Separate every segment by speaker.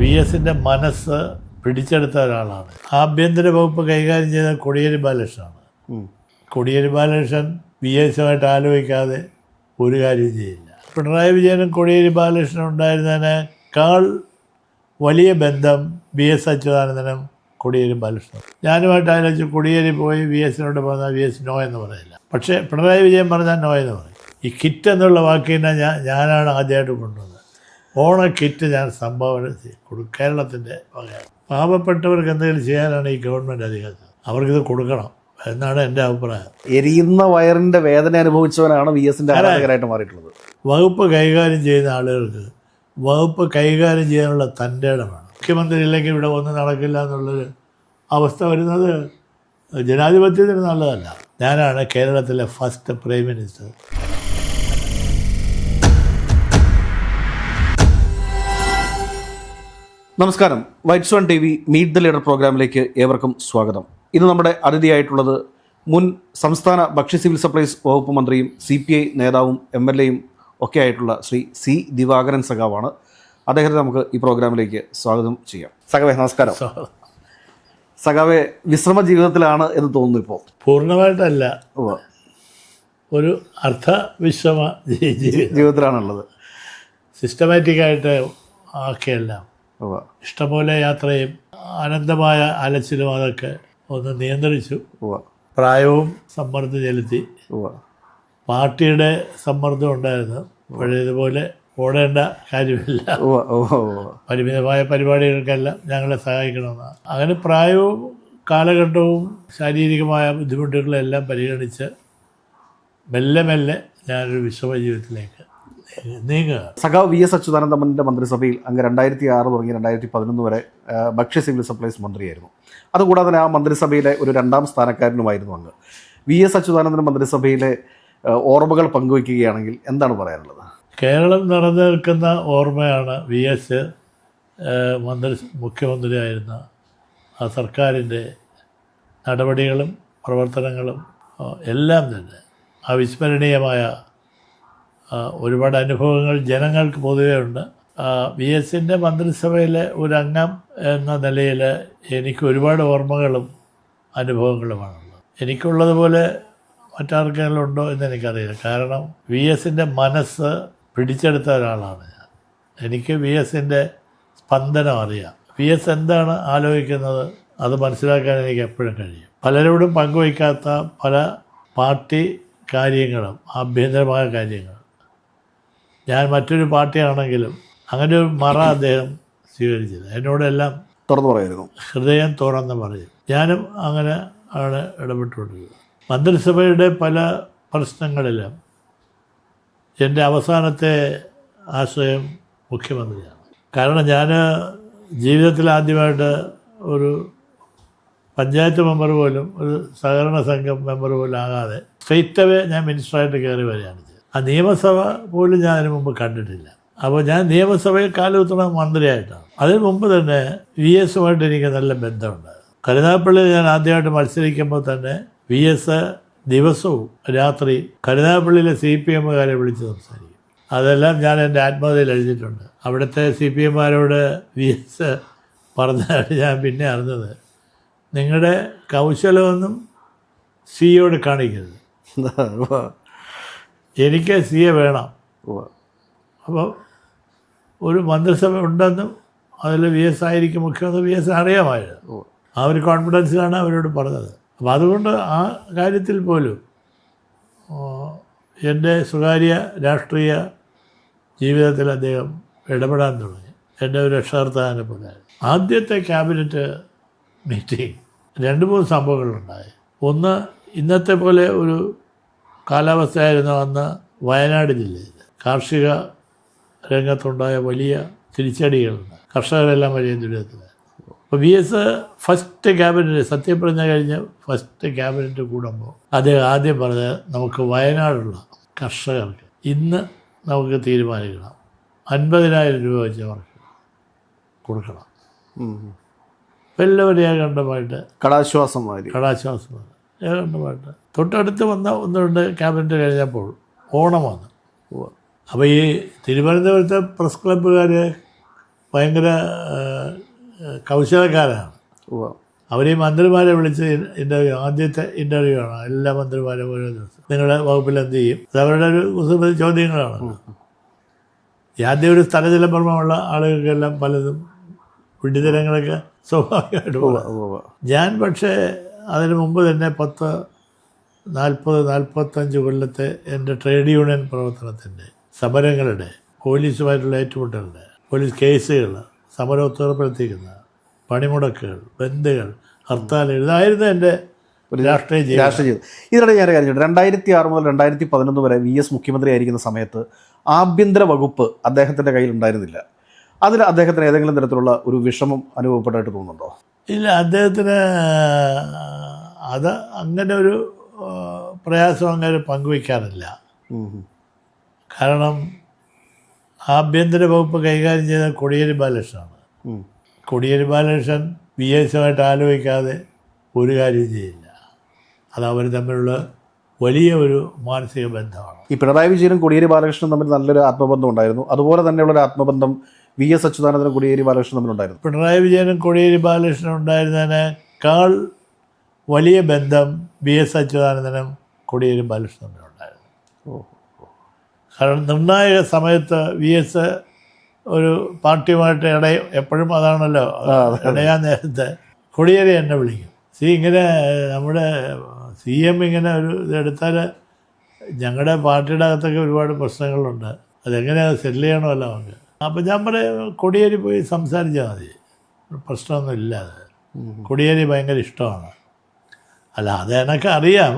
Speaker 1: V എസിൻ്റെ മനസ്സ് പിടിച്ചെടുത്ത ഒരാളാണ്. ആഭ്യന്തര വകുപ്പ് കൈകാര്യം ചെയ്ത കോടിയേരി ബാലകൃഷ്ണനാണ്. കോടിയേരി ബാലകൃഷ്ണൻ വി എസുമായിട്ട് ആലോചിക്കാതെ ഒരു കാര്യം ചെയ്യില്ല. പിണറായി വിജയനും കോടിയേരി ബാലകൃഷ്ണനും ഉണ്ടായിരുന്നതിനേക്കാൾ വലിയ ബന്ധം വി എസ് അച്യുതാനന്ദനും കോടിയേരി ബാലകൃഷ്ണൻ. ഞാനുമായിട്ട് ആലോചിച്ച് കോടിയേരി പോയി വി എസിനോട് പറഞ്ഞാൽ വി എസ് നോ എന്ന് പറയില്ല. പക്ഷേ പിണറായി വിജയൻ പറഞ്ഞാൽ നോ എന്ന് പറയും. ഈ കിറ്റ് എന്നുള്ള വാക്കിനെ ഞാനാണ് ആദ്യമായിട്ട് കൊണ്ടുവന്നത്. ഓണ കിറ്റ് ഞാൻ സംഭാവന കൊടുക്കും. കേരളത്തിൻ്റെ വകയാണ്. പാവപ്പെട്ടവർക്ക് എന്തെങ്കിലും ചെയ്യാനാണ് ഈ ഗവൺമെൻറ് അധികാരം. അവർക്കിത് കൊടുക്കണം എന്നാണ് എൻ്റെ അഭിപ്രായം.
Speaker 2: എരിയുന്ന വയറിൻ്റെ വേദന അനുഭവിച്ചവനാണ് വി എസിൻ്റെ ആരാധകരായിട്ട് മാറിയിട്ടുള്ളത്.
Speaker 1: വകുപ്പ് കൈകാര്യം ചെയ്യുന്ന ആളുകൾക്ക് വകുപ്പ് കൈകാര്യം ചെയ്യാനുള്ള തൻ്റെ ഇടമാണ്. മുഖ്യമന്ത്രി ഇല്ലെങ്കിൽ ഇവിടെ ഒന്നും നടക്കില്ല എന്നുള്ളൊരു അവസ്ഥ വരുന്നത് ജനാധിപത്യത്തിന് നല്ലതല്ല. ഞാനാണ് കേരളത്തിലെ ഫസ്റ്റ് പ്രൈം മിനിസ്റ്റർ.
Speaker 2: നമസ്കാരം. White swan TV meet the leader പ്രോഗ്രാമിലേക്ക് ഏവർക്കും സ്വാഗതം. ഇന്ന് നമ്മുടെ അതിഥിയായിട്ടുള്ളത് മുൻ സംസ്ഥാന ഭക്ഷ്യ സിവിൽ സപ്ലൈസ് വകുപ്പ് മന്ത്രിയും CPI നേതാവും MLAയും ഒക്കെ ആയിട്ടുള്ള ശ്രീ C. ദിവാകരൻ സഖാവാണ്. അദ്ദേഹത്തെ നമുക്ക് ഈ പ്രോഗ്രാമിലേക്ക് സ്വാഗതം ചെയ്യാം. സഖാവേ നമസ്കാരം. സഖാവേ വിശ്രമ ജീവിതത്തിലാണ് എന്ന് തോന്നുന്നു ഇപ്പോൾ?
Speaker 1: പൂർണ്ണമായിട്ടല്ല, ഒരു അർദ്ധവിശ്രമ
Speaker 2: ജീവിതത്തിലാണുള്ളത്.
Speaker 1: സിസ്റ്റമാറ്റിക്കായിട്ട് ആക്കിയെല്ലാം ഇഷ്ടംപോലെ യാത്രയും അനന്തമായ അലച്ചിലും അതൊക്കെ ഒന്ന് നിയന്ത്രിച്ചു. പ്രായവും സമ്മർദ്ദം ചെലുത്തി. പാർട്ടിയുടെ സമ്മർദ്ദം ഉണ്ടായിരുന്നു. പഴയതുപോലെ ഓടേണ്ട കാര്യമില്ല. പരിമിതമായ പരിപാടികൾക്കെല്ലാം ഞങ്ങളെ സഹായിക്കണമെന്ന്. അങ്ങനെ പ്രായവും കാലഘട്ടവും ശാരീരികമായ ബുദ്ധിമുട്ടുകളെല്ലാം പരിഗണിച്ച് മെല്ലെ മെല്ലെ ഞാനൊരു വിശ്രമ ജീവിതത്തിലേക്ക് നീങ്ങുക.
Speaker 2: സഖാവ് വി എസ് അച്യുതാനന്ദൻ്റെ മന്ത്രിസഭയിൽ അങ്ങ് 2006 തുടങ്ങി 2011 വരെ ഭക്ഷ്യ സിവിൽ സപ്ലൈസ് മന്ത്രിയായിരുന്നു. അതുകൂടാതെ തന്നെ ആ മന്ത്രിസഭയിലെ ഒരു 2ാം സ്ഥാനക്കാരനുമായിരുന്നു അങ്ങ്. വി എസ് അച്യുതാനന്ദൻ മന്ത്രിസഭയിലെ ഓർമ്മകൾ പങ്കുവയ്ക്കുകയാണെങ്കിൽ എന്താണ് പറയാനുള്ളത്?
Speaker 1: കേരളം നിറഞ്ഞു നിൽക്കുന്ന ഓർമ്മയാണ് വി എസ് മുഖ്യമന്ത്രിയായിരുന്ന ആ സർക്കാരിൻ്റെ നടപടികളും പ്രവർത്തനങ്ങളും എല്ലാം തന്നെ അവിസ്മരണീയമായ ഒരുപാട് അനുഭവങ്ങൾ ജനങ്ങൾക്ക് പൊതുവേ ഉണ്ട്. വി എസിൻ്റെ മന്ത്രിസഭയിലെ ഒരു അംഗം എന്ന നിലയിൽ എനിക്ക് ഒരുപാട് ഓർമ്മകളും അനുഭവങ്ങളുമാണുള്ളത്. എനിക്കുള്ളതുപോലെ മറ്റാർക്കെങ്കിലും ഉണ്ടോ എന്ന് എനിക്കറിയില്ല. കാരണം വി എസിൻ്റെ മനസ്സ് പിടിച്ചെടുത്ത ഒരാളാണ് ഞാൻ. എനിക്ക് വി എസിൻ്റെ സ്പന്ദനം അറിയാം. വി എസ് എന്താണ് ആലോചിക്കുന്നത് അത് മനസ്സിലാക്കാൻ എനിക്ക് എപ്പോഴും കഴിയും. പലരോടും പങ്കുവയ്ക്കാത്ത പല പാർട്ടി കാര്യങ്ങളും ആഭ്യന്തരമായ കാര്യങ്ങൾ ഞാൻ മറ്റൊരു പാർട്ടിയാണെങ്കിലും അങ്ങനെ ഒരു മറ അദ്ദേഹം സ്വീകരിച്ചില്ല. എന്നോടെല്ലാം
Speaker 2: തുറന്നു പറയായിരുന്നു,
Speaker 1: ഹൃദയം തുറന്ന് പറയും. ഞാനും അങ്ങനെ ആണ് ഇടപെട്ടുകൊണ്ടിരുന്നത്. മന്ത്രിസഭയുടെ പല പ്രശ്നങ്ങളിലും എൻ്റെ അവസാനത്തെ ആശ്രയം മുഖ്യമന്ത്രിയാണ്. കാരണം ഞാൻ ജീവിതത്തിൽ ആദ്യമായിട്ട് ഒരു പഞ്ചായത്ത് മെമ്പർ പോലും ഒരു സഹകരണ സംഘം മെമ്പർ പോലും ആകാതെ സ്ട്രെയിറ്റ് അവേ ഞാൻ മിനിസ്റ്ററായിട്ട് കയറി വരികയാണ് ചെയ്തത്. ആ നിയമസഭ പോലും ഞാൻ അതിന് മുമ്പ് കണ്ടിട്ടില്ല. അപ്പോൾ ഞാൻ നിയമസഭയിൽ കാലുകുത്തുന്ന മന്ത്രിയായിട്ടാണ്. അതിന് മുമ്പ് തന്നെ വി എസുമായിട്ട് എനിക്ക് നല്ല ബന്ധമുണ്ടായിരുന്നു. കരുനാഗപ്പള്ളിയിൽ ഞാൻ ആദ്യമായിട്ട് മത്സരിക്കുമ്പോൾ തന്നെ വി എസ് ദിവസവും രാത്രി കരുനാഗപ്പള്ളിയിലെ CPMകാരെ വിളിച്ച് സംസാരിക്കും. അതെല്ലാം ഞാൻ എൻ്റെ ആത്മകഥയിൽ എഴുതിയിട്ടുണ്ട്. അവിടുത്തെ CPMമാരോട് വി എസ് പറഞ്ഞാണ് ഞാൻ പിന്നെ അറിഞ്ഞത്, നിങ്ങളുടെ കൗശലമൊന്നും സിയോട് കാണിക്കരുത്, എനിക്ക് സിയെ വേണം. അപ്പോൾ ഒരു മന്ത്രിസഭ ഉണ്ടെന്നും അതിൽ വി എസ് ആയിരിക്കും മുഖ്യമന്ത്രി, വി എസ് അറിയാമായിരുന്നു. ആ ഒരു കോൺഫിഡൻസിലാണ് അവരോട് പറഞ്ഞത്. അപ്പോൾ അതുകൊണ്ട് ആ കാര്യത്തിൽ പോലും എൻ്റെ സ്വകാര്യ രാഷ്ട്രീയ ജീവിതത്തിൽ അദ്ദേഹം ഇടപെടാൻ തുടങ്ങി. എൻ്റെ ഒരു രക്ഷകർത്താവിനെ പോലെ. ആദ്യത്തെ ക്യാബിനറ്റ് മീറ്റിംഗ് 2-3 സംഭവങ്ങളുണ്ടായി. ഒന്ന്, ഇന്നത്തെ പോലെ ഒരു കാലാവസ്ഥയായിരുന്നു അന്ന് വയനാട് ജില്ലയിൽ. കാർഷിക രംഗത്തുണ്ടായ വലിയ തിരിച്ചടികളുണ്ട്. കർഷകരെല്ലാം വലിയ ദുരിതത്തിലായിരുന്നു. അപ്പോൾ വി എസ് ഫസ്റ്റ് ക്യാബിനറ്റ് സത്യപ്രതിജ്ഞ കഴിഞ്ഞ് ഫസ്റ്റ് ക്യാബിനറ്റ് കൂടുമ്പോൾ അദ്ദേഹം ആദ്യം പറഞ്ഞത്, നമുക്ക് വയനാടുള്ള കർഷകർക്ക് ഇന്ന് നമുക്ക് തീരുമാനിക്കണം 50,000 രൂപ വെച്ച് അവർക്ക് കൊടുക്കണം. എല്ലാവരും ഏകണ്ഠമായിട്ട്
Speaker 2: കടാശ്വാസമായി
Speaker 1: ഏകണ്ഠമായിട്ട്. തൊട്ടടുത്ത് വന്ന 1-2 ക്യാബിനറ്റ് കഴിഞ്ഞപ്പോൾ ഓണം വന്നു. അപ്പോൾ ഈ തിരുവനന്തപുരത്തെ പ്രസ് ക്ലബ്ബുകാർ ഭയങ്കര കൗശലക്കാരാണ്.
Speaker 2: ഉവ്വ്.
Speaker 1: അവർ ഈ മന്ത്രിമാരെ വിളിച്ച് ഇൻ്റർവ്യൂ, ആദ്യത്തെ ഇൻ്റർവ്യൂ ആണ് എല്ലാ മന്ത്രിമാരും ഓരോ ദിവസം നിങ്ങളുടെ വകുപ്പിൽ എന്ത് ചെയ്യും, അത് അവരുടെ ഒരു കുസൃതി ചോദ്യങ്ങളാണ്. ഈ ആദ്യം ഒരു സ്ഥലജലപ്രമമുള്ള ആളുകൾക്കെല്ലാം പലതും വിഡ്ഢിതരങ്ങളൊക്കെ സ്വാഭാവികമായിട്ട് പോകാം. ഞാൻ പക്ഷേ അതിന് മുമ്പ് തന്നെ 40-45 കൊല്ലത്തെ എൻ്റെ ട്രേഡ് യൂണിയൻ പ്രവർത്തനത്തിൻ്റെ, സമരങ്ങളുടെ, പോലീസുമായിട്ടുള്ള ഏറ്റുമുട്ടലുടെ, പോലീസ് കേസുകൾ, സമരം ഉത്തരപ്പെടുത്തിക്കുന്ന പണിമുടക്കുകൾ, ബന്ധുകൾ, ഹർത്താലുകൾ, ഇതായിരുന്നു എൻ്റെ രാഷ്ട്രീയ ജീവിതം.
Speaker 2: ഇതിനിടെ ഞാൻ കാര്യം 2006 മുതൽ 2011 വരെ VS മുഖ്യമന്ത്രി ആയിരിക്കുന്ന സമയത്ത് ആഭ്യന്തര വകുപ്പ് അദ്ദേഹത്തിൻ്റെ കയ്യിൽ ഉണ്ടായിരുന്നില്ല. അതിൽ അദ്ദേഹത്തിന് ഏതെങ്കിലും തരത്തിലുള്ള ഒരു വിഷമം അനുഭവപ്പെട്ടായിട്ട് തോന്നുന്നുണ്ടോ?
Speaker 1: ഇല്ല, അദ്ദേഹത്തിന് അത് അങ്ങനെ ഒരു പ്രയാസം അങ്ങനെ പങ്കുവയ്ക്കാറില്ല. കാരണം ആഭ്യന്തര വകുപ്പ് കൈകാര്യം ചെയ്ത കോടിയേരി ബാലകൃഷ്ണനാണ്. കോടിയേരി ബാലകൃഷ്ണൻ VSമായിട്ട് ആലോചിക്കാതെ ഒരു കാര്യവും ചെയ്യില്ല. അത് അവർ തമ്മിലുള്ള വലിയ ഒരു മാനസിക ബന്ധമാണ്.
Speaker 2: ഈ പിണറായി വിജയനും കോടിയേരി ബാലകൃഷ്ണനും തമ്മിൽ നല്ലൊരു ആത്മബന്ധം ഉണ്ടായിരുന്നു. അതുപോലെ തന്നെയുള്ളൊരു ആത്മബന്ധം VS അച്യുതാനന്ദനും കോടിയേരി ബാലകൃഷ്ണനും തമ്മിലുണ്ടായിരുന്നു.
Speaker 1: പിണറായി വിജയനും കോടിയേരി ബാലകൃഷ്ണനും ഉണ്ടായിരുന്നതിനേക്കാൾ വലിയ ബന്ധം VS അച്യുതാനന്ദനും കോടിയേരി ബാലകൃഷ്ണനും തമ്മിലുണ്ടായിരുന്നു. കാരണം നിർണായക സമയത്ത് VS ഒരു പാർട്ടിയുമായിട്ട് എപ്പോഴും അതാണല്ലോ ഇടയാൻ നേരത്തെ കോടിയേരി എന്നെ വിളിക്കും. ഇങ്ങനെ നമ്മുടെ CM ഇങ്ങനെ ഒരു ഇതെടുത്താൽ ഞങ്ങളുടെ പാർട്ടിയുടെ അകത്തൊക്കെ ഒരുപാട് പ്രശ്നങ്ങളുണ്ട്, അതെങ്ങനെയാണ് സെറ്റിൽ ചെയ്യണമല്ലോ നമുക്ക്. അപ്പം ഞാൻ പറയും കോടിയേരി പോയി സംസാരിച്ചാൽ മതി, പ്രശ്നമൊന്നും ഇല്ലാതെ. കോടിയേരി ഭയങ്കര ഇഷ്ടമാണ്. അല്ല അത് എനിക്ക് അറിയാം,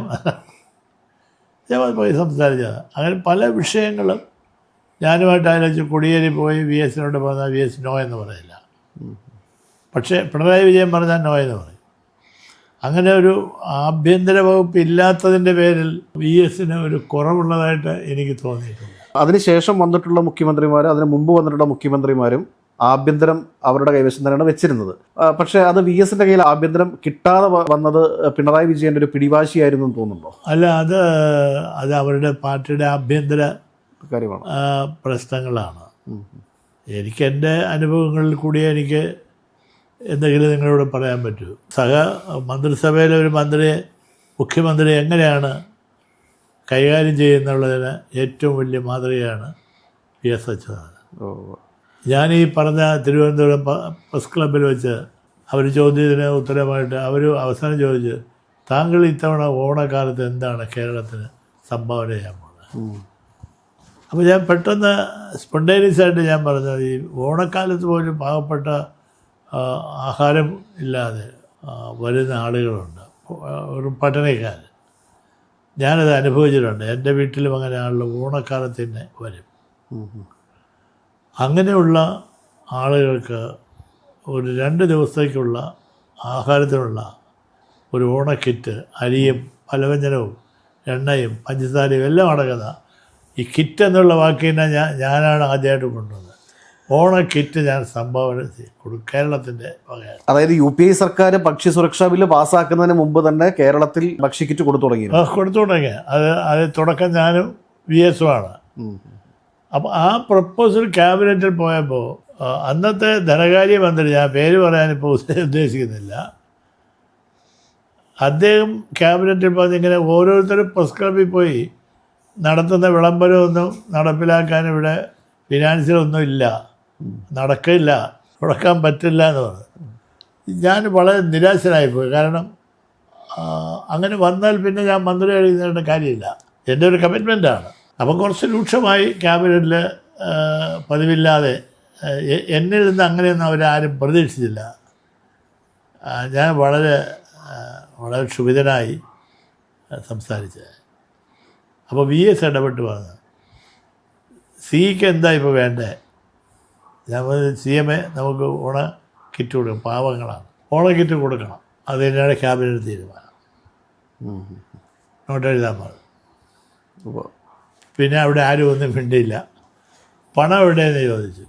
Speaker 1: ഞാൻ പോയി സംസാരിച്ചത്. അങ്ങനെ പല വിഷയങ്ങളും ഞാനുമായിട്ട് ആലോചിച്ച് കോടിയേരി പോയി VSനോട് പറഞ്ഞാൽ VS നോ എന്ന് പറയില്ല. പക്ഷേ പിണറായി വിജയൻ പറഞ്ഞാൽ നോ എന്ന് പറയും. അങ്ങനെ ഒരു ആഭ്യന്തര വകുപ്പ് ഇല്ലാത്തതിൻ്റെ പേരിൽ VSന് ഒരു കുറവുള്ളതായിട്ട് എനിക്ക് തോന്നിയിട്ടുണ്ട്.
Speaker 2: അതിനുശേഷം വന്നിട്ടുള്ള മുഖ്യമന്ത്രിമാർ, അതിന് മുമ്പ് വന്നിട്ടുള്ള മുഖ്യമന്ത്രിമാരും ആഭ്യന്തരം അവരുടെ കൈവശം തന്നെയാണ് വെച്ചിരുന്നത്. പക്ഷേ അത് VSൻ്റെ കയ്യിൽ ആഭ്യന്തരം കിട്ടാതെ വന്നത് പിണറായി വിജയൻ്റെ ഒരു പിടിവാശിയായിരുന്നു എന്ന് തോന്നുന്നുണ്ടോ?
Speaker 1: അല്ല, അത് അവരുടെ പാർട്ടിയുടെ ആഭ്യന്തര
Speaker 2: കാര്യമാണ്,
Speaker 1: പ്രശ്നങ്ങളാണ്. എനിക്ക് എൻ്റെ അനുഭവങ്ങളിൽ കൂടി എനിക്ക് എന്തെങ്കിലും നിങ്ങളോട് പറയാൻ പറ്റൂ. മന്ത്രിസഭയിലെ ഒരു മന്ത്രിയെ മുഖ്യമന്ത്രി എങ്ങനെയാണ് കൈകാര്യം ചെയ്യുന്നുള്ളതിന് ഏറ്റവും വലിയ മാതൃകയാണ് VS അച്യുതാനന്ദൻ. ഞാൻ ഈ പറഞ്ഞ തിരുവനന്തപുരം പ്രസ് ക്ലബ്ബിൽ വെച്ച് അവർ ചോദ്യത്തിന് ഉത്തരമായിട്ട് അവർ അവസാനം ചോദിച്ച്, താങ്കൾ ഇത്തവണ ഓണക്കാലത്ത് എന്താണ് കേരളത്തിന് സംഭാവന ചെയ്യാൻ പോകുന്നത്? അപ്പോൾ ഞാൻ പെട്ടെന്ന് സ്പോണ്ടേനിയസായിട്ട് ഞാൻ പറഞ്ഞത്, ഈ ഓണക്കാലത്ത് പോലും പാവപ്പെട്ട ആഹാരം ഇല്ലാതെ വരുന്ന ആളുകളുണ്ട്, ഒരു പട്ടിണിക്കാർ. ഞാനത് അനുഭവിച്ചിട്ടുണ്ട്. എൻ്റെ വീട്ടിലും അങ്ങനെ ആളുകൾ ഓണക്കാലത്ത് തന്നെ വരും. അങ്ങനെയുള്ള ആളുകൾക്ക് ഒരു 2 ദിവസത്തേക്കുള്ള ആഹാരത്തിനുള്ള ഒരു ഓണക്കിറ്റ്, അരിയും പലവ്യഞ്ജനവും എണ്ണയും പഞ്ചസാരയും എല്ലാം അടങ്ങുന്ന ഈ കിറ്റ് എന്നുള്ള വാക്കിനെ ഞാനാണ് ആദ്യമായിട്ട് കൊണ്ടുവന്നത്. ഓണക്കിറ്റ് ഞാൻ സംഭാവന കൊടുക്കും കേരളത്തിൻ്റെ വകയാണ്.
Speaker 2: അതായത് UPI സർക്കാർ ഭക്ഷ്യസുരക്ഷാ ബില്ല് പാസ്സാക്കുന്നതിന് മുമ്പ് തന്നെ കേരളത്തിൽ ഭക്ഷ്യക്കിറ്റ് കൊടുത്തു തുടങ്ങി.
Speaker 1: അത് തുടക്കം ഞാനും VSുമാണ്. അപ്പോൾ ആ പ്രപ്പോസൽ ക്യാബിനറ്റിൽ പോയപ്പോൾ അന്നത്തെ ധനകാര്യമന്ത്രി, ഞാൻ പേര് പറയാനിപ്പോൾ ഉദ്ദേശിക്കുന്നില്ല, അദ്ദേഹം ക്യാബിനറ്റിൽ പറഞ്ഞിങ്ങനെ ഓരോരുത്തരും പ്രസ് ക്ലബ്ബിൽ പോയി നടത്തുന്ന വിളംബരമൊന്നും നടപ്പിലാക്കാൻ ഇവിടെ ഫിനാൻസിലൊന്നും ഇല്ല, നടക്കില്ല, മുടക്കാൻ പറ്റില്ല എന്ന് പറഞ്ഞു. ഞാൻ വളരെ നിരാശനായിപ്പോയി. കാരണം അങ്ങനെ വന്നാൽ പിന്നെ ഞാൻ മന്ത്രി എഴുതുന്നതിൻ്റെ കാര്യമില്ല, എൻ്റെ ഒരു കമ്മിറ്റ്മെൻറ്റാണ്. അപ്പം കുറച്ച് രൂക്ഷമായി ക്യാബിനറ്റിൽ, പതിവില്ലാതെ. എന്നിൽ നിന്ന് അങ്ങനെയൊന്നും അവരാരും പ്രതീക്ഷിച്ചില്ല. ഞാൻ വളരെ ക്ഷുഭിതനായി സംസാരിച്ചത്. അപ്പോൾ VS ഇടപെട്ട് പറഞ്ഞു, സിക്ക് എന്താ ഇപ്പോൾ വേണ്ടേ? ഞാൻ CM നമുക്ക് ഓണ കിറ്റ് കൊടുക്കണം, പാവങ്ങളാണ്, ഓണ കിറ്റ് കൊടുക്കണം. അത് തന്നെയാണ് ക്യാബിനറ്റ് തീരുമാനം. നോട്ട് എഴുതാൻ പറഞ്ഞു. പിന്നെ അവിടെ ആരും ഒന്നും മിണ്ടിയില്ല. പണം എവിടെയെന്ന് ചോദിച്ചു.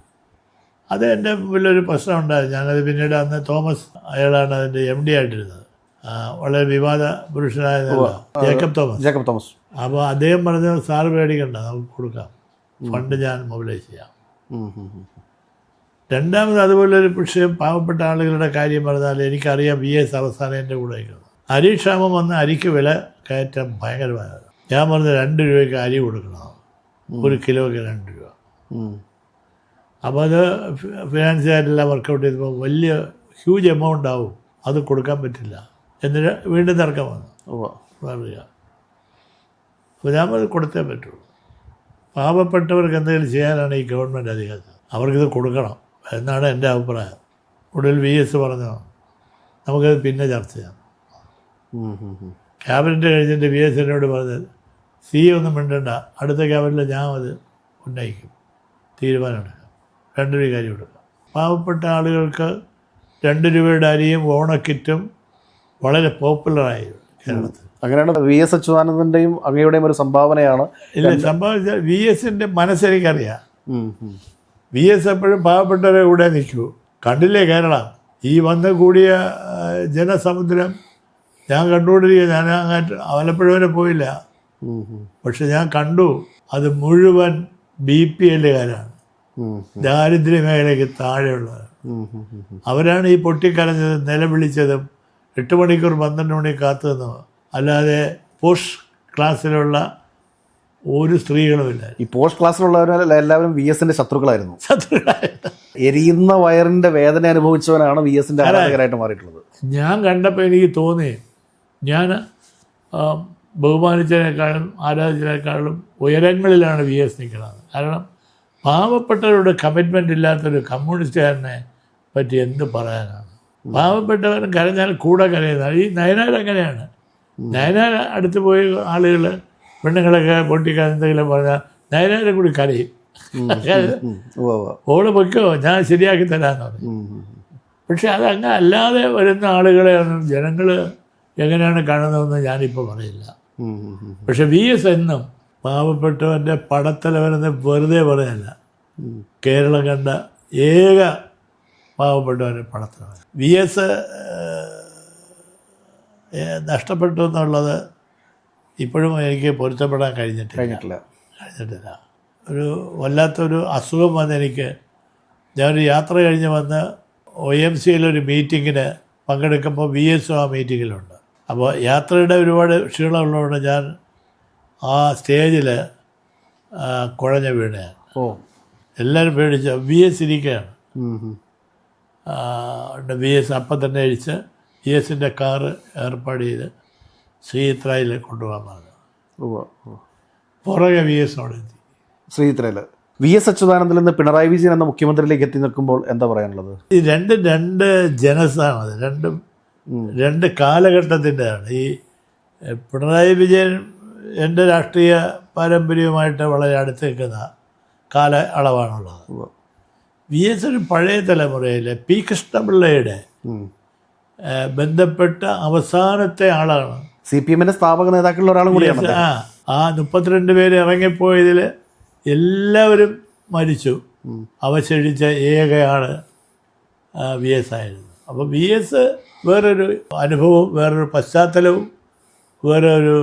Speaker 1: അത് എൻ്റെ മുമ്പിലൊരു പ്രശ്നം ഉണ്ടായിരുന്നു. ഞാനത് പിന്നീട് അന്ന് തോമസ്, അയാളാണ് അതിൻ്റെ MD ആയിട്ടിരുന്നത്, വളരെ വിവാദ പുരുഷനായ ജേക്കബ് തോമസ്. അപ്പോൾ അദ്ദേഹം പറഞ്ഞ, സാറ് പേടിക്കണ്ട, നമുക്ക് കൊടുക്കാം, ഫണ്ട് ഞാൻ മൊബിലൈസ് ചെയ്യാം. രണ്ടാമത് അതുപോലൊരു വിഷയം പാവപ്പെട്ട ആളുകളുടെ കാര്യം പറഞ്ഞാൽ എനിക്കറിയാം VS അവസാനം എൻ്റെ കൂടെ നിൽക്കുന്നത്. അരിക്ഷാമം വന്ന് അരിക്ക് വില കയറ്റം ഭയങ്കരമായത്. ഞാൻ പറഞ്ഞ 2 രൂപയ്ക്ക് അരി കൊടുക്കണം, 1 കിലോയ്ക്ക് 2 രൂപ. അപ്പോൾ അത് ഫിനാൻസുകാരെല്ലാം വർക്കൗട്ട് ചെയ്തപ്പോൾ വലിയ ഹ്യൂജ് എമൗണ്ട് ആവും, അത് കൊടുക്കാൻ പറ്റില്ല. എന്നിട്ട് വീണ്ടും തർക്കം വന്നു പറയുക. അപ്പോൾ ഞാൻ അത് കൊടുത്തേ പറ്റുള്ളൂ. പാവപ്പെട്ടവർക്ക് എന്തെങ്കിലും ചെയ്യാനാണ് ഈ ഗവൺമെൻറ് അധികാരം, അവർക്കിത് കൊടുക്കണം എന്നാണ് എൻ്റെ അഭിപ്രായം. ഒടുവിൽ VS പറഞ്ഞു നമുക്കത് പിന്നെ ചർച്ച ചെയ്യാം. ക്യാബിനറ്റ് കഴിഞ്ഞിട്ട് VS എന്നോട് പറഞ്ഞത് ഒന്നും മിണ്ടണ്ട, അടുത്ത ക്യാബിനറ്റിൽ ഞാൻ അത് ഉന്നയിക്കും, തീരുമാനമെടുക്കാം, 2 രൂപ കാര്യം കൊടുക്കാം. പാവപ്പെട്ട ആളുകൾക്ക് 2 രൂപയുടെ അരിയും ഓണക്കിറ്റും വളരെ പോപ്പുലറായി കേരളത്തിൽ.
Speaker 2: അങ്ങനെയാണ് VS അച്യുതാനന്ദൻ്റെയും അങ്ങയുടെയും ഒരു സംഭാവനയാണ്.
Speaker 1: ഇല്ല, സംഭവിച്ച VSൻ്റെ മനസ്സെനിക്കറിയാം. VS എപ്പോഴും പാവപ്പെട്ടവരെ കൂടെ നിൽക്കൂ. കണ്ടില്ലേ കേരളം ഈ വന്ന് കൂടിയ ജനസമുദ്രം ഞാൻ കണ്ടുകൊണ്ടിരിക്കുക. ഞാൻ അങ്ങോട്ട് ആലപ്പുഴ വരെ പോയില്ല, പക്ഷെ ഞാൻ കണ്ടു അത് മുഴുവൻ BPLകാരാണ്, ദാരിദ്ര്യ മേഖലയ്ക്ക് താഴെയുള്ളവർ. അവരാണ് ഈ പൊട്ടിക്കരഞ്ഞതും നിലവിളിച്ചതും 8 മണിക്കൂർ 12 മണി കാത്തു നിന്നോ. അല്ലാതെ പോസ്റ്റ് ക്ലാസ്സിലുള്ള ഒരു സ്ത്രീകളുമില്ല.
Speaker 2: ഈ പോസ്റ്റ് ക്ലാസ്സിലുള്ളവരെല്ലാം എല്ലാവരും VSൻ്റെ ശത്രുക്കളായിരുന്നു. എരിയുന്ന വയറിൻ്റെ വേദന അനുഭവിച്ചവനാണ് VSൻ്റെ ആരാധകരായിട്ട് മാറിയിട്ടുള്ളത്.
Speaker 1: ഞാൻ കണ്ടപ്പോൾ എനിക്ക് തോന്നി, ഞാൻ ബഹുമാനിച്ചതിനേക്കാളും ആരാധിച്ചതിനേക്കാളും ഉയരങ്ങളിലാണ് VS നിൽക്കുന്നത്. കാരണം പാവപ്പെട്ടവരുടെ കമ്മിറ്റ്മെൻ്റ് ഇല്ലാത്തൊരു കമ്മ്യൂണിസ്റ്റുകാരനെ പറ്റി എന്ത് പറയാനാണ്? പാവപ്പെട്ടവൻ കരഞ്ഞാൽ കൂടെ കരയുന്നത്. ഈ നയനാർ അങ്ങനെയാണ്. നയനാർ അടുത്ത് പോയി ആളുകൾ പെണ്ണുങ്ങളൊക്കെ പൊട്ടിക്കരഞ്ഞെന്തെങ്കിലും പറഞ്ഞാൽ നയനാരെ കൂടി കരയും. ഓള് പൊയ്ക്കോ, ഞാൻ ശരിയാക്കി തരാമെന്ന് പറയും. പക്ഷെ അതങ്ങനെ അല്ലാതെ വരുന്ന ആളുകളെ ജനങ്ങൾ എങ്ങനെയാണ് കാണുന്നതെന്ന് ഞാനിപ്പോൾ പറയില്ല. പക്ഷെ VS എന്നും പാവപ്പെട്ടവൻ്റെ പടത്തലവനെന്ന് വെറുതെ പറയല്ല, കേരളം കണ്ട ഏക പാവപ്പെട്ടവൻ്റെ പടത്തലവൻ. VS നഷ്ടപ്പെട്ടു എന്നുള്ളത് ഇപ്പോഴും എനിക്ക് പൊരുത്തപ്പെടാൻ കഴിഞ്ഞിട്ടില്ല. ഒരു വല്ലാത്തൊരു അസുഖം വന്ന് എനിക്ക്, ഞാനൊരു യാത്ര കഴിഞ്ഞ് വന്ന് OMCയിലൊരു മീറ്റിങ്ങിന് പങ്കെടുക്കുമ്പോൾ VSും ആ മീറ്റിങ്ങിലുണ്ട്. അപ്പോൾ യാത്രയുടെ ഒരുപാട് ക്ഷീണമുള്ളതുകൊണ്ട് ഞാൻ ആ സ്റ്റേജിൽ കുഴഞ്ഞ വീണയാണ്. എല്ലാവരും പേടിച്ച VS ഇരിക്കുകയാണ്. VS അപ്പം തന്നെ അഴിച്ച് VSൻ്റെ കാറ് ഏർപ്പാട് ചെയ്ത് ശ്രീത്രയിൽ കൊണ്ടുപോകാൻ പറഞ്ഞു. പുറകെ VS അവിടെ എത്തി.
Speaker 2: ശ്രീത്രയിൽ VS അച്യുതാനന്ദനിൽ നിന്ന് പിണറായി വിജയൻ എന്ന മുഖ്യമന്ത്രിയിലേക്ക് എത്തി നിൽക്കുമ്പോൾ എന്താ പറയാനുള്ളത്?
Speaker 1: ഈ രണ്ട് ജനസാണത്, രണ്ട് കാലഘട്ടത്തിൻ്റെയാണ്. ഈ പിണറായി വിജയൻ എൻ്റെ രാഷ്ട്രീയ പാരമ്പര്യവുമായിട്ട് വളരെ അടുത്ത് നിൽക്കുന്ന കാല അളവാണുള്ളത്. VS ഒരു പഴയ തലമുറയിലെ P കൃഷ്ണപിള്ളയുടെ ബന്ധപ്പെട്ട അവസാനത്തെ ആളാണ്.
Speaker 2: CPMൻ്റെ സ്ഥാപക നേതാക്കളിൽ ഒരാളും കൂടിയാണ്.
Speaker 1: ആ 32 പേര് ഇറങ്ങിപ്പോയതിൽ എല്ലാവരും മരിച്ചു. അവശേഷിച്ച ഏകയാൾ VS ആയിരുന്നു. അപ്പോൾ VS വേറൊരു അനുഭവവും വേറൊരു പശ്ചാത്തലവും വേറൊരു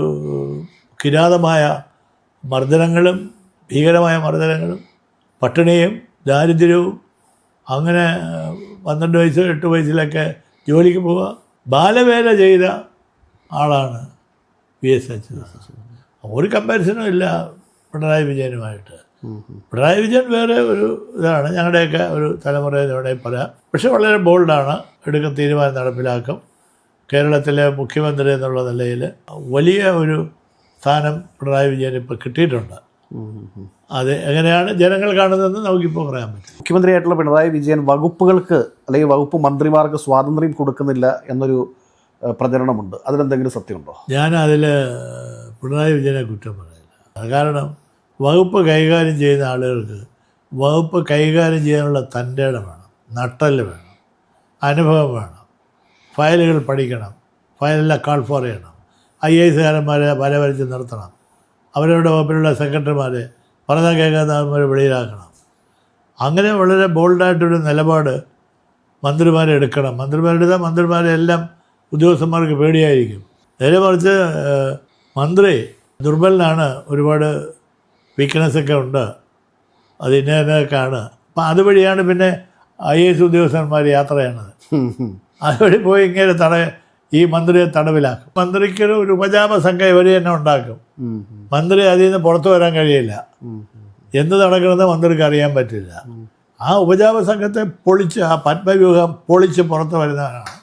Speaker 1: കിരാതമായ മർദ്ദനങ്ങളും ഭീകരമായ മർദ്ദനങ്ങളും പട്ടിണിയും ദാരിദ്ര്യവും, അങ്ങനെ 12 വയസ്സ് 8 വയസ്സിലൊക്കെ ജോലിക്ക് പോവുക, ബാലവേല ചെയ്ത ആളാണ് VS അച്യുതാനന്ദൻ. ഒരു കമ്പാരിസണും ഇല്ല പിണറായി വിജയനുമായിട്ട്. പിണറായി വിജയൻ വേറെ ഒരു ഇതാണ്, ഞങ്ങളുടെയൊക്കെ ഒരു തലമുറയിൽ വേണമെങ്കിൽ പറയാം. പക്ഷെ വളരെ ബോൾഡാണ്, എടുക്കുന്ന തീരുമാനം നടപ്പിലാക്കും. കേരളത്തിലെ മുഖ്യമന്ത്രി എന്നുള്ള നിലയിൽ വലിയ ഒരു സ്ഥാനം പിണറായി വിജയൻ ഇപ്പോൾ കിട്ടിയിട്ടുണ്ട്. അത് എങ്ങനെയാണ് ജനങ്ങൾ കാണുന്നതെന്ന് നമുക്കിപ്പോൾ പറയാൻ പറ്റും.
Speaker 2: മുഖ്യമന്ത്രിയായിട്ടുള്ള പിണറായി വിജയൻ വകുപ്പുകൾക്ക് അല്ലെങ്കിൽ വകുപ്പ് മന്ത്രിമാർക്ക് സ്വാതന്ത്ര്യം കൊടുക്കുന്നില്ല എന്നൊരു പ്രചരണമുണ്ട്. അതിലെന്തെങ്കിലും സത്യമുണ്ടോ?
Speaker 1: ഞാൻ അതിൽ പിണറായി വിജയനെ കുറ്റം പറയില്ല. കാരണം വകുപ്പ് കൈകാര്യം ചെയ്യുന്ന ആളുകൾക്ക് വകുപ്പ് കൈകാര്യം ചെയ്യാനുള്ള തൻ്റെ ഇടം വേണം, നട്ടല് വേണം, അനുഭവം വേണം, ഫയലുകൾ പഠിക്കണം, ഫയലെല്ലാം കാൾ ഫോർ ചെയ്യണം, IAS-കാരന്മാരെ വരവരച്ച് നിർത്തണം, അവരുടെ വകുപ്പിലുള്ള സെക്രട്ടറിമാരെ പറഞ്ഞാൽ കേൾക്കാത്തവന്മാരെ വെളിയിലാക്കണം. അങ്ങനെ വളരെ ബോൾഡായിട്ടൊരു നിലപാട് മന്ത്രിമാരെ എടുക്കണം. മന്ത്രിമാരെടുത്താൽ മന്ത്രിമാരെ എല്ലാം ഉദ്യോഗസ്ഥന്മാർക്ക് പേടിയായിരിക്കും. നേരെ മറിച്ച് മന്ത്രി ദുർബലനാണ്, ഒരുപാട് വീക്ക്നെസ്സൊക്കെ ഉണ്ട്, അത് ഇന്നൊക്കെയാണ്. അപ്പം അതുവഴിയാണ് പിന്നെ IAS ഉദ്യോഗസ്ഥന്മാർ യാത്ര ചെയ്യണത്. അതുവഴി പോയി ഇങ്ങനെ ഈ മന്ത്രിയെ തടവിലാക്കും. മന്ത്രിക്ക് ഒരു ഉപജാപ സംഘം ഇവർ തന്നെ ഉണ്ടാക്കും. മന്ത്രി അതിൽ നിന്ന് പുറത്തു വരാൻ കഴിയില്ല. എന്ത് നടക്കണമെന്ന് മന്ത്രിക്ക് അറിയാൻ പറ്റില്ല. ആ ഉപജാപ സംഘത്തെ പൊളിച്ച്, ആ പത്മവ്യൂഹം പൊളിച്ച് പുറത്ത് വരുന്നവരാണ്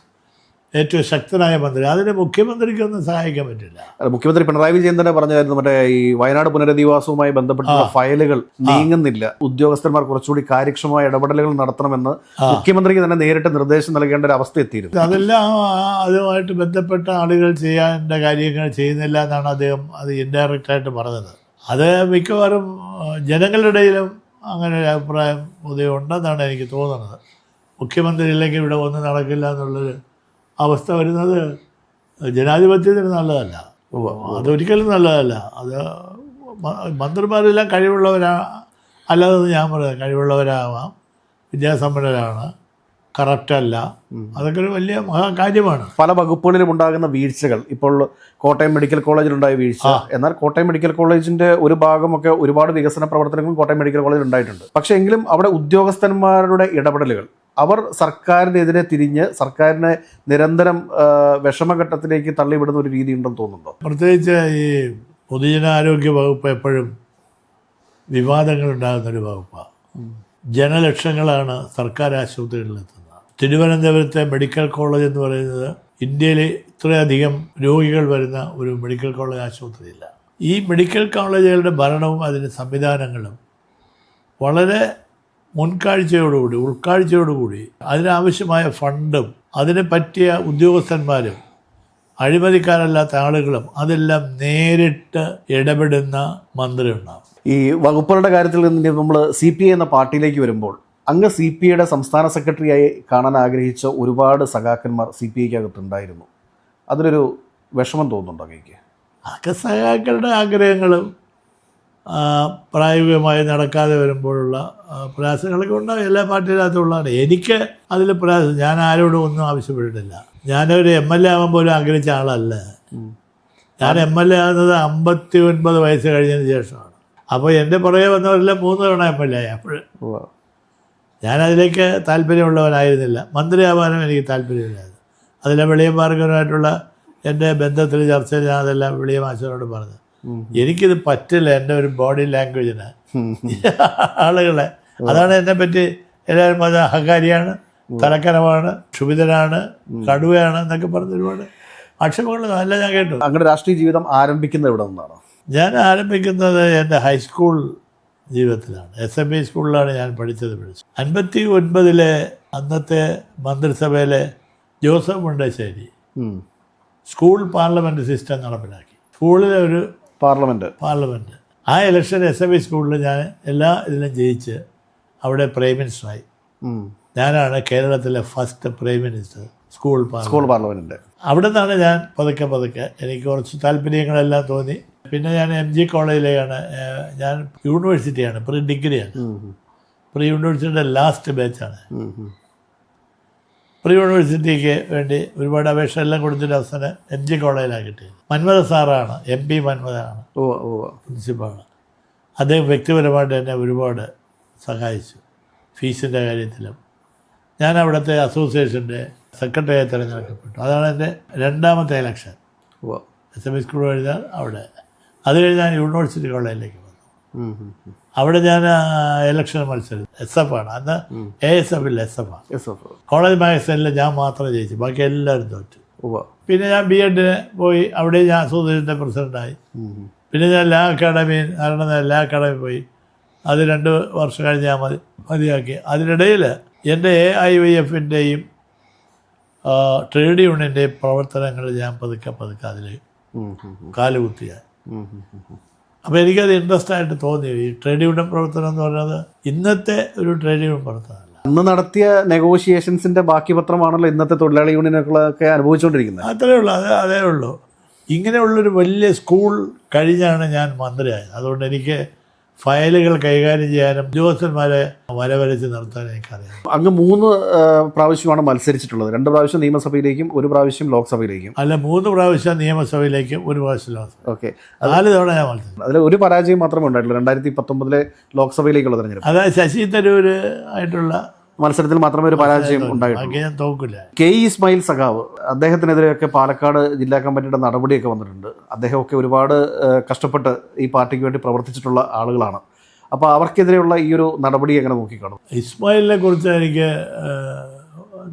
Speaker 1: ഏറ്റവും ശക്തനായ മന്ത്രി. അതിന് മുഖ്യമന്ത്രിക്കൊന്നും സഹായിക്കാൻ പറ്റില്ല.
Speaker 2: മുഖ്യമന്ത്രി പിണറായി വിജയൻ തന്നെ പറഞ്ഞായിരുന്നു, മറ്റേ ഈ വയനാട് പുനരധിവാസവുമായി ബന്ധപ്പെട്ടുള്ള ഫയലുകൾ നീങ്ങുന്നില്ല, ഉദ്യോഗസ്ഥന്മാർ കുറച്ചുകൂടി കാര്യക്ഷമമായ ഇടപെടലുകൾ നടത്തണമെന്ന് മുഖ്യമന്ത്രിക്ക് തന്നെ നേരിട്ട് നിർദ്ദേശം നൽകേണ്ട ഒരു അവസ്ഥ എത്തിയിരുന്നു.
Speaker 1: അതെല്ലാം അതുമായിട്ട് ബന്ധപ്പെട്ട ആളുകൾ ചെയ്യേണ്ട കാര്യങ്ങൾ ചെയ്യുന്നില്ല എന്നാണ് അദ്ദേഹം അത് ഇൻഡയറക്റ്റായിട്ട് പറഞ്ഞത്. അത് മിക്കവാറും ജനങ്ങളുടെ ഇടയിലും അങ്ങനെ ഒരു അഭിപ്രായം പൊതുവെ ഉണ്ടെന്നാണ് എനിക്ക് തോന്നുന്നത്. മുഖ്യമന്ത്രി ഇല്ലെങ്കിൽ ഇവിടെ ഒന്നും നടക്കില്ല എന്നുള്ളൊരു അവസ്ഥ വരുന്നത് ജനാധിപത്യത്തിന് നല്ലതല്ല. അതൊരിക്കലും നല്ലതല്ല. അത് മന്ത്രിമാരെല്ലാം അല്ലാതെ ഞാൻ പറയാം, കഴിവുള്ളവരാവാം, വിദ്യാസമ്പന്നരാണ്, കറക്റ്റല്ല, അതൊക്കെ ഒരു വലിയ മഹാകാര്യമാണ്.
Speaker 2: പല വകുപ്പുകളിലും ഉണ്ടാകുന്ന വീഴ്ചകൾ, ഇപ്പോൾ കോട്ടയം മെഡിക്കൽ കോളേജിലുണ്ടായ വീഴ്ച, എന്നാൽ കോട്ടയം മെഡിക്കൽ കോളേജിന്റെ ഒരു ഭാഗമൊക്കെ ഒരുപാട് വികസന പ്രവർത്തനങ്ങളും കോട്ടയം മെഡിക്കൽ കോളേജിൽ ഉണ്ടായിട്ടുണ്ട്. പക്ഷേ എങ്കിലും അവിടെ ഉദ്യോഗസ്ഥന്മാരുടെ ഇടപെടലുകൾ, അവർ സർക്കാരിനെതിരെ തിരിഞ്ഞ് സർക്കാരിനെ നിരന്തരം വിഷമഘട്ടത്തിലേക്ക് തള്ളിവിടുന്ന ഒരു രീതി ഉണ്ടെന്ന് തോന്നുന്നുണ്ടോ?
Speaker 1: പ്രത്യേകിച്ച് ഈ പൊതുജനാരോഗ്യ വകുപ്പ് എപ്പോഴും വിവാദങ്ങൾ ഉണ്ടാകുന്നൊരു വകുപ്പാണ്. ജനലക്ഷങ്ങളാണ് സർക്കാർ ആശുപത്രികളിൽ എത്തുന്നത്. തിരുവനന്തപുരത്തെ മെഡിക്കൽ കോളേജ് എന്ന് പറയുന്നത് ഇന്ത്യയിൽ ഇത്രയധികം രോഗികൾ വരുന്ന ഒരു മെഡിക്കൽ കോളേജ് ആശുപത്രിയില്ല. ഈ മെഡിക്കൽ കോളേജുകളുടെ ഭരണവും അതിൻ്റെ സംവിധാനങ്ങളും വളരെ ഉൾക്കാഴ്ചയോടുകൂടി അതിനാവശ്യമായ ഫണ്ടും അതിനെ പറ്റിയ ഉദ്യോഗസ്ഥന്മാരും അഴിമതിക്കാരല്ലാത്ത ആളുകളും അതെല്ലാം നേരിട്ട് ഇടപെടുന്ന മന്ത്രി ഉണ്ടാകും. ഈ
Speaker 2: വകുപ്പുകളുടെ കാര്യത്തിൽ നിന്ന് നമ്മൾ CPI എന്ന പാർട്ടിയിലേക്ക് വരുമ്പോൾ, അങ്ങ് CPIയുടെ സംസ്ഥാന സെക്രട്ടറിയായി കാണാൻ ആഗ്രഹിച്ച ഒരുപാട് സഖാക്കന്മാർ CPIക്കകത്തുണ്ടായിരുന്നു. അതിലൊരു വിഷമം തോന്നുന്നുണ്ടോ അങ്ങേക്ക്?
Speaker 1: അതൊക്കെ സഖാക്കളുടെ ആഗ്രഹങ്ങളും പ്രായോഗികമായി നടക്കാതെ വരുമ്പോഴുള്ള പ്രയാസങ്ങളൊക്കെ ഉണ്ടാകും. എല്ലാ പാർട്ടിയിനകത്തുള്ളതാണ്. എനിക്ക് അതിൽ പ്രയാസം, ഞാൻ ആരോടും ഒന്നും ആവശ്യപ്പെട്ടിട്ടില്ല. ഞാനൊരു MLA ആവാൻ പോലും ആഗ്രഹിച്ച ആളല്ല. ഞാൻ MLA ആകുന്നത് 59 വയസ്സ് കഴിഞ്ഞതിന് ശേഷമാണ്. അപ്പോൾ എൻ്റെ പുറകെ വന്നവരെല്ലാം 3 തവണ MLA ആയി. അപ്പോൾ ഞാനതിലേക്ക് താല്പര്യമുള്ളവനായിരുന്നില്ല. മന്ത്രിയാവാനും എനിക്ക് താല്പര്യമില്ലായിരുന്നു. അതിലെ വെളിയം ഭാർഗവനുമായിട്ടുള്ള എൻ്റെ ബന്ധത്തിൽ ചർച്ചയിൽ ഞാൻ അതെല്ലാം വെളിയം ആശാനോട് പറഞ്ഞു, എനിക്കിത് പറ്റില്ല, എൻ്റെ ഒരു ബോഡി ലാംഗ്വേജിന് ആളുകളെ. അതാണ് എന്നെപ്പറ്റി എല്ലാവരും പറഞ്ഞ അഹങ്കാരിയാണ്, തലക്കനമാണ്, ക്ഷുഭിതനാണ്, കടുവയാണ് എന്നൊക്കെ പറഞ്ഞ് ഒരുപാട് ആക്ഷേപങ്ങൾ അല്ല ഞാൻ കേട്ടു.
Speaker 2: അങ്ങനെ രാഷ്ട്രീയ ജീവിതം ആരംഭിക്കുന്നത് ഇവിടെ നിന്നാണ്?
Speaker 1: ഞാൻ ആരംഭിക്കുന്നത് എൻ്റെ ഹൈസ്കൂൾ ജീവിതത്തിലാണ്. SME സ്കൂളിലാണ് ഞാൻ പഠിച്ചത്. 59 അന്നത്തെ മന്ത്രിസഭയിലെ Joseph Mundassery school parliament system നടപ്പിലാക്കി. സ്കൂളിലെ ഒരു പാർലമെൻറ്റ് ആ ഇലക്ഷൻ SME സ്കൂളിൽ ഞാൻ എല്ലാ ഇതിലും ജയിച്ച് അവിടെ പ്രൈം മിനിസ്റ്ററായി. ഞാനാണ് കേരളത്തിലെ first prime minister school parliament. അവിടെ നിന്നാണ് ഞാൻ പതുക്കെ എനിക്ക് കുറച്ച് താല്പര്യങ്ങളെല്ലാം തോന്നി. പിന്നെ ഞാൻ MG കോളേജിലേക്കാണ്, ഞാൻ യൂണിവേഴ്സിറ്റിയാണ്, പ്രീ ഡിഗ്രിയാണ്, പ്രീ യൂണിവേഴ്സിറ്റിയുടെ ലാസ്റ്റ് ബാച്ചാണ്. പ്രീ യൂണിവേഴ്സിറ്റിക്ക് വേണ്ടി ഒരുപാട് അപേക്ഷ എല്ലാം കൊടുത്തിട്ട് അവസാനം MG കോളേജിലാണ് കിട്ടിയത്. മന്മഥ സാറാണ്, MP മന്മഥനാണ് പ്രിൻസിപ്പാള്. അദ്ദേഹം വ്യക്തിപരമായിട്ട് എന്നെ ഒരുപാട് സഹായിച്ചു ഫീസിൻ്റെ കാര്യത്തിലും. ഞാൻ അവിടുത്തെ അസോസിയേഷൻ്റെ സെക്രട്ടറിയായി തിരഞ്ഞെടുക്കപ്പെട്ടു. അതാണ് എൻ്റെ രണ്ടാമത്തെ ഇലക്ഷൻ. SME സ്കൂൾ കഴിഞ്ഞാൽ അവിടെ, അത് കഴിഞ്ഞ് ഞാൻ യൂണിവേഴ്സിറ്റി കോളേജിലേക്ക് വന്നു. അവിടെ ഞാൻ ഇലക്ഷൻ മത്സരിച്ചു. SF ആണ് അന്ന്, ASF ഇല്ല, SF ആണ്. കോളേജ് മാഗസീനിൽ ഞാൻ മാത്രം ജയിച്ചു, ബാക്കി എല്ലാവരും തോറ്റു. പിന്നെ ഞാൻ B.Ed പോയി, അവിടെ ഞാൻ അസോസിയേഷൻ്റെ പ്രസിഡൻ്റായി. പിന്നെ ഞാൻ ലാ അക്കാഡമി പോയി, അത് 2 വർഷം കഴിഞ്ഞ് ഞാൻ മതിയാക്കി. അതിനിടയിൽ എൻ്റെ AIYFൻ്റെയും ട്രേഡ് യൂണിയൻ്റെയും പ്രവർത്തനങ്ങൾ ഞാൻ പതുക്കെ അതിൽ കാലുകുത്തിയായി. അപ്പോൾ എനിക്കത് ഇൻട്രസ്റ്റ് ആയിട്ട് തോന്നി. ഈ ട്രേഡ് യൂണിയൻ പ്രവർത്തനം എന്ന് പറയുന്നത് ഇന്നത്തെ ഒരു ട്രേഡ് യൂണിയൻ പ്രവർത്തനമല്ല.
Speaker 2: അന്ന് നടത്തിയ നെഗോഷിയേഷൻസിൻ്റെ ബാക്കി പത്രമാണല്ലോ ഇന്നത്തെ തൊഴിലാളി യൂണിയനുകളൊക്കെ അനുഭവിച്ചുകൊണ്ടിരിക്കുന്നത്.
Speaker 1: അതേ ഉള്ളൂ. ഇങ്ങനെയുള്ളൊരു വലിയ സ്കൂൾ കഴിഞ്ഞാണ് ഞാൻ മന്ത്രിയായത്. അതുകൊണ്ട് എനിക്ക് ഫയലുകൾ കൈകാര്യം ചെയ്യാനും ഉദ്യോഗസ്ഥന്മാരെ വരവരച്ച് നിർത്താൻ എനിക്കറിയാം.
Speaker 2: അങ്ങ് 3 പ്രാവശ്യമാണ് മത്സരിച്ചിട്ടുള്ളത്. 2 പ്രാവശ്യം നിയമസഭയിലേക്കും 1 പ്രാവശ്യം ലോക്സഭയിലേക്കും.
Speaker 1: അല്ല, 3 പ്രാവശ്യം നിയമസഭയിലേക്കും 1 പ്രാവശ്യം ലോക്സഭ.
Speaker 2: ഓക്കെ,
Speaker 1: 4 തവണ ഞാൻ മത്സരിച്ചു.
Speaker 2: അതിൽ ഒരു പരാജയം മാത്രമേ ഉണ്ടായിട്ടുള്ളൂ, 2019 ലോക്സഭയിലേക്കുള്ള തെരഞ്ഞെടുപ്പ്.
Speaker 1: അതായത് ശശി തരൂർ ആയിട്ടുള്ള
Speaker 2: മത്സരത്തിൽ മാത്രമേ ഒരു പരാജയം ഉണ്ടായിട്ടുള്ളൂ.
Speaker 1: ബാക്കി ഞാൻ തോക്കില്ല.
Speaker 2: കെ ഇസ്മായിൽ സഖാവ്, അദ്ദേഹത്തിനെതിരെയൊക്കെ പാലക്കാട് ജില്ലാ കമ്മിറ്റിയുടെ നടപടിയൊക്കെ വന്നിട്ടുണ്ട്. അദ്ദേഹമൊക്കെ ഒരുപാട് കഷ്ടപ്പെട്ട് ഈ പാർട്ടിക്ക് വേണ്ടി പ്രവർത്തിച്ചിട്ടുള്ള ആളുകളാണ്. അപ്പോൾ അവർക്കെതിരെയുള്ള ഈ ഒരു നടപടി എങ്ങനെ നോക്കിക്കാണും?
Speaker 1: ഇസ്മായിലിനെ കുറിച്ച് എനിക്ക്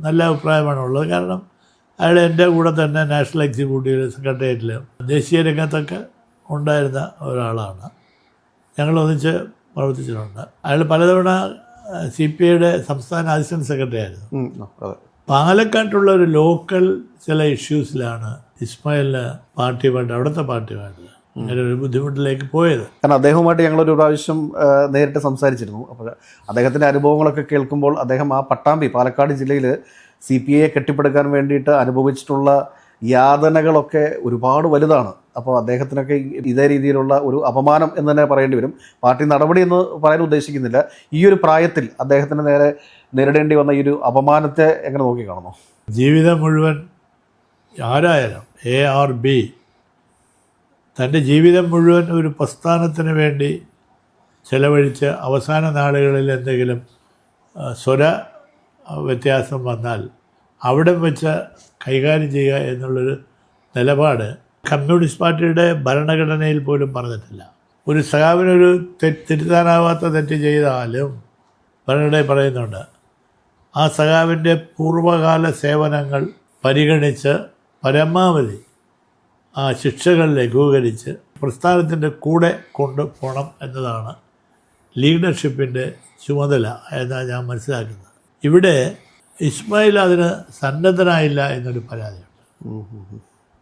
Speaker 1: നല്ല അഭിപ്രായമാണുള്ളത്. കാരണം അയാൾ എൻ്റെ കൂടെ തന്നെ നാഷണൽ എക്സിക്യൂട്ടീവ് സെക്രട്ടേറിയറ്റിലും ദേശീയ രംഗത്തൊക്കെ ഉണ്ടായിരുന്ന ഒരാളാണ്. ഞങ്ങളൊന്നിച്ച് പ്രവർത്തിച്ചിട്ടുണ്ട്. അയാൾ പലതവണ CPIയുടെ സംസ്ഥാന അസിസ്റ്റൻറ്റ് സെക്രട്ടറി ആയിരുന്നു. പാലക്കാട്ടുള്ള ഒരു ലോക്കൽ ചില ഇഷ്യൂസിലാണ് ഇസ്മായിലിന് പാർട്ടിയുമായിട്ട്, അവിടുത്തെ പാർട്ടിയുമായിട്ട് അങ്ങനെ ഒരു ബുദ്ധിമുട്ടിലേക്ക് പോയത്.
Speaker 2: കാരണം അദ്ദേഹവുമായിട്ട് ഞങ്ങളൊരു പ്രാവശ്യം നേരിട്ട് സംസാരിച്ചിരുന്നു. അപ്പോൾ അദ്ദേഹത്തിൻ്റെ അനുഭവങ്ങളൊക്കെ കേൾക്കുമ്പോൾ അദ്ദേഹം ആ പട്ടാമ്പി പാലക്കാട് ജില്ലയിൽ CPIയെ കെട്ടിപ്പടുക്കാൻ വേണ്ടിയിട്ട് അനുഭവിച്ചിട്ടുള്ള യാതനകളൊക്കെ ഒരുപാട് വലുതാണ്. അപ്പോൾ അദ്ദേഹത്തിനൊക്കെ ഇതേ രീതിയിലുള്ള ഒരു അപമാനം എന്ന് തന്നെ പറയേണ്ടി വരും. പാർട്ടി നടപടി എന്ന് പറയാൻ ഉദ്ദേശിക്കുന്നില്ല. ഈ ഒരു പ്രായത്തിൽ അദ്ദേഹത്തിന് നേരെ നേരിടേണ്ടി വന്ന ഈ ഒരു അപമാനത്തെ എങ്ങനെ നോക്കിക്കാണുന്നു?
Speaker 1: ജീവിതം മുഴുവൻ ആരായാലും A or B തൻ്റെ ജീവിതം മുഴുവൻ ഒരു പ്രസ്ഥാനത്തിന് വേണ്ടി ചെലവഴിച്ച് അവസാന നാളുകളിൽ എന്തെങ്കിലും സ്വര വ്യത്യാസം വന്നാൽ അവിടെ വെച്ച് കൈകാര്യം ചെയ്യുക എന്നുള്ളൊരു നിലപാട് കമ്മ്യൂണിസ്റ്റ് പാർട്ടിയുടെ ഭരണഘടനയിൽ പോലും പറഞ്ഞിട്ടില്ല. ഒരു സഖാവിനൊരു തിരുത്താനാവാത്ത തെറ്റ് ചെയ്താലും ഭരണഘടനയിൽ പറയുന്നുണ്ട് ആ സഖാവിൻ്റെ പൂർവ്വകാല സേവനങ്ങൾ പരിഗണിച്ച് പരമാവധി ആ ശിക്ഷകൾ ലഘൂകരിച്ച് പ്രസ്ഥാനത്തിൻ്റെ കൂടെ കൊണ്ടുപോകണം എന്നതാണ് ലീഡർഷിപ്പിൻ്റെ ചുമതല എന്നാണ് ഞാൻ മനസ്സിലാക്കുന്നത്. ഇവിടെ ഇസ്മായിൽ അതിന് സന്നദ്ധനായില്ല എന്നൊരു പരാതിയുണ്ട്.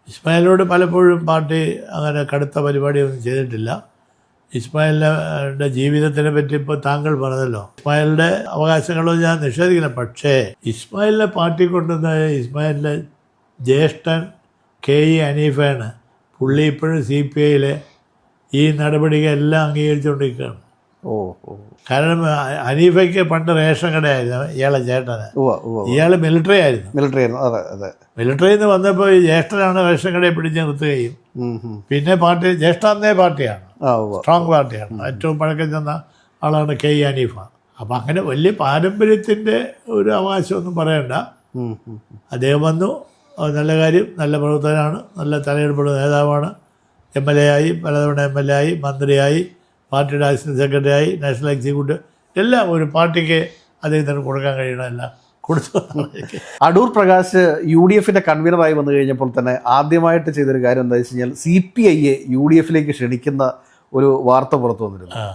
Speaker 1: ഇസ്മായിലിനോട് പലപ്പോഴും പാർട്ടി അങ്ങനെ കടുത്ത പരിപാടിയൊന്നും ചെയ്തിട്ടില്ല. ഇസ്മായിലിൻ്റെ ജീവിതത്തിനെ പറ്റി ഇപ്പോൾ താങ്കൾ പറഞ്ഞല്ലോ. ഇസ്മായിലിൻ്റെ അവകാശങ്ങളൊന്നും ഞാൻ നിഷേധിക്കില്ല. പക്ഷേ ഇസ്മായിലിനെ പാർട്ടി കൊണ്ടുവന്ന ഇസ്മായിലിൻ്റെ ജ്യേഷ്ഠൻ KE ഹനീഫയാണ്. പുള്ളി ഇപ്പോഴും CPIയിലെ ഈ നടപടികളെല്ലാം അംഗീകരിച്ചുകൊണ്ടിരിക്കുകയാണ്. കാരണം ഹനീഫയ്ക്ക് പണ്ട് റേഷൻ കടയായിരുന്നു ഇയാളെ ചേട്ടന്. ഇയാൾ മിലിറ്ററി ആയിരുന്നു. മിലിറ്ററിയിൽ നിന്ന് വന്നപ്പോൾ ഈ ജ്യേഷ്ഠനാണ് റേഷൻ കടയെ പിടിച്ച് നിർത്തുകയും പിന്നെ പാർട്ടി ജ്യേഷ്ഠ അന്നേ പാർട്ടിയാണ്, സ്ട്രോങ് പാർട്ടിയാണ്. ഏറ്റവും പഴക്കം ചെന്ന ആളാണ് KE ഹനീഫ. അപ്പം അങ്ങനെ വലിയ പാരമ്പര്യത്തിൻ്റെ ഒരു അവകാശമൊന്നും പറയണ്ട. അദ്ദേഹം വന്നു, നല്ല കാര്യം, നല്ല പ്രവർത്തകനാണ്, നല്ല തലയെടുപ്പുള്ള നേതാവാണ്. MLA ആയി, പലതവണ MLA ആയി, മന്ത്രിയായി, പാർട്ടിയുടെ അസിസ്റ്റന്റ് സെക്രട്ടറി ആയി, നാഷണൽ എക്സിക്യൂട്ടീവ്, എല്ലാം ഒരു പാർട്ടിക്ക് അദ്ദേഹത്തിന് കൊടുക്കാൻ കഴിയണമല്ല കൊടുത്തു.
Speaker 2: അടൂർ പ്രകാശ് UDFന്റെ കൺവീനറായി വന്നു കഴിഞ്ഞപ്പോൾ തന്നെ ആദ്യമായിട്ട് ചെയ്തൊരു കാര്യം എന്താ വെച്ച് കഴിഞ്ഞാൽ CPIയെ UDFലേക്ക് ക്ഷണിക്കുന്ന ഒരു വാർത്ത പുറത്തു വന്നിരുന്നു.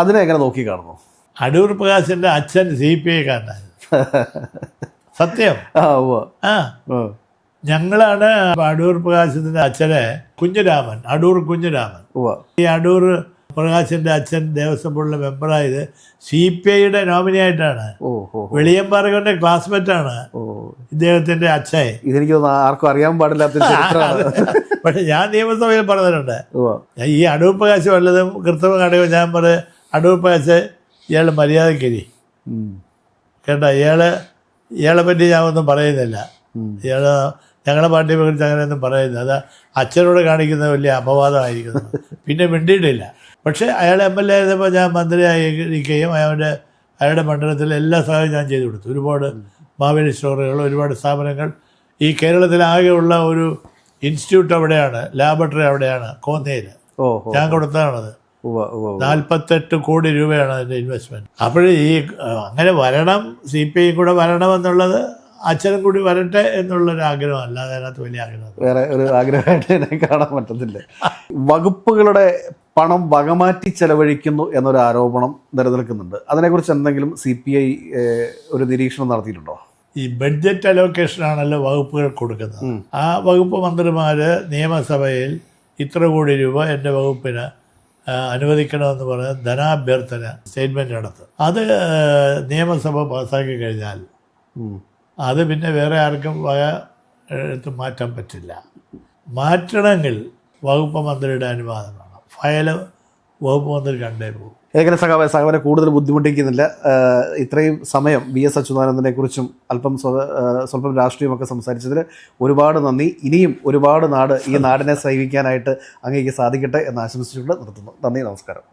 Speaker 2: അതിനെ എങ്ങനെ നോക്കി കാണുന്നു?
Speaker 1: അടൂർ പ്രകാശിൻ്റെ അച്ഛൻ CPIക്കാരനായിരുന്നു. സത്യം. ഞങ്ങളാണ് അടൂർ പ്രകാശത്തിൻ്റെ അച്ഛനെ കുഞ്ഞുരാമൻ, അടൂർ കുഞ്ഞുരാമൻ. ഈ അടൂർ പ്രകാശിൻ്റെ അച്ഛൻ ദേവസ്വം ബോർഡിലെ മെമ്പറായത് CPIയുടെ നോമിനിയായിട്ടാണ്. വെളിയമ്പാറകളുടെ ക്ലാസ്മേറ്റാണ് ഇദ്ദേഹത്തിൻ്റെ അച്ഛൻ.
Speaker 2: ഇതെനിക്ക് ആർക്കും അറിയാൻ പാടില്ലാത്ത.
Speaker 1: പക്ഷെ ഞാൻ നിയമസഭയിൽ പറഞ്ഞിട്ടുണ്ട്, ഈ അടൂർ പ്രകാശ് വല്ലതും കൃത്രിമം കാണിക്കുമ്പോൾ ഞാൻ പറയും അടൂർ പ്രകാശ് ഇയാൾ മര്യാദക്കിരി കേട്ടോ, ഇയാളെ പറ്റി ഞാൻ ഒന്നും പറയുന്നില്ല, ഇയാൾ ഞങ്ങളുടെ പാർട്ടിയെ കുറിച്ച് അങ്ങനെയൊന്നും പറയുന്നത്, അത് അച്ഛനോട് കാണിക്കുന്ന വലിയ അപവാദമായിരിക്കുന്നു. പിന്നെ മിണ്ടിയിട്ടില്ല. പക്ഷേ അയാൾ MLA ആയിരുന്നപ്പോൾ ഞാൻ മന്ത്രിയായിരിക്കുകയും അയാളുടെ മണ്ഡലത്തിൽ എല്ലാ സഹായവും ഞാൻ ചെയ്തു കൊടുത്തു. ഒരുപാട് മാവേലി സ്റ്റോറുകൾ, ഒരുപാട് സ്ഥാപനങ്ങൾ. ഈ കേരളത്തിലാകെയുള്ള ഒരു ഇൻസ്റ്റിറ്റ്യൂട്ട് അവിടെയാണ്, ലാബറട്ടറി അവിടെയാണ്, കോന്നയിൽ. ഞാൻ കൊടുത്തതാണത്. 48 കോടി രൂപയാണ് അതിൻ്റെ ഇൻവെസ്റ്റ്മെൻറ്റ്. അപ്പോൾ ഈ അങ്ങനെ വരണം, CPI കൂടെ വരണമെന്നുള്ളത് അച്ഛനും കൂടി വരട്ടെ എന്നുള്ളൊരു ആഗ്രഹം, അല്ലാതെ അതിനകത്ത് വലിയ ആഗ്രഹം
Speaker 2: വേറെ ഒരു ആഗ്രഹമായിട്ട് എന്നെ കാണാൻ പറ്റത്തില്ല. വകുപ്പുകളുടെ പണം വകമാറ്റി ചെലവഴിക്കുന്നു എന്നൊരു ആരോപണം നിലനിൽക്കുന്നുണ്ട്. അതിനെക്കുറിച്ച് എന്തെങ്കിലും CPI ഒരു നിരീക്ഷണം നടത്തിയിട്ടുണ്ടോ?
Speaker 1: ഈ ബഡ്ജറ്റ് അലോക്കേഷനാണല്ലോ വകുപ്പുകൾ കൊടുക്കുന്നത്. ആ വകുപ്പ് മന്ത്രിമാർ നിയമസഭയിൽ ഇത്ര കോടി രൂപ എൻ്റെ വകുപ്പിന് അനുവദിക്കണമെന്ന് പറഞ്ഞ് ധനാഭ്യർത്ഥന സ്റ്റേറ്റ്മെൻറ്റ് നടത്തും. അത് നിയമസഭ പാസ്സാക്കി കഴിഞ്ഞാൽ അത് പിന്നെ വേറെ ആർക്കും വക എടുത്ത് മാറ്റാൻ പറ്റില്ല. മാറ്റണമെങ്കിൽ വകുപ്പ് മന്ത്രിയുടെ അനുവാദം വേണം. ഫയല് വകുപ്പ് മന്ത്രി കണ്ടേ പോകും.
Speaker 2: ഏകന സഖാവിനെ കൂടുതൽ ബുദ്ധിമുട്ടിക്കുന്നില്ല. ഇത്രയും സമയം VS അച്യുതാനന്ദനെ കുറിച്ചും സ്വല്പം രാഷ്ട്രീയമൊക്കെ സംസാരിച്ചതിൽ ഒരുപാട് നന്ദി. ഇനിയും ഒരുപാട് നാട് ഈ നാടിനെ സേവിക്കാനായിട്ട് അങ്ങേക്ക് സാധിക്കട്ടെ എന്ന് ആശംസിച്ചുകൊണ്ട് നിർത്തുന്നു. നന്ദി, നമസ്കാരം.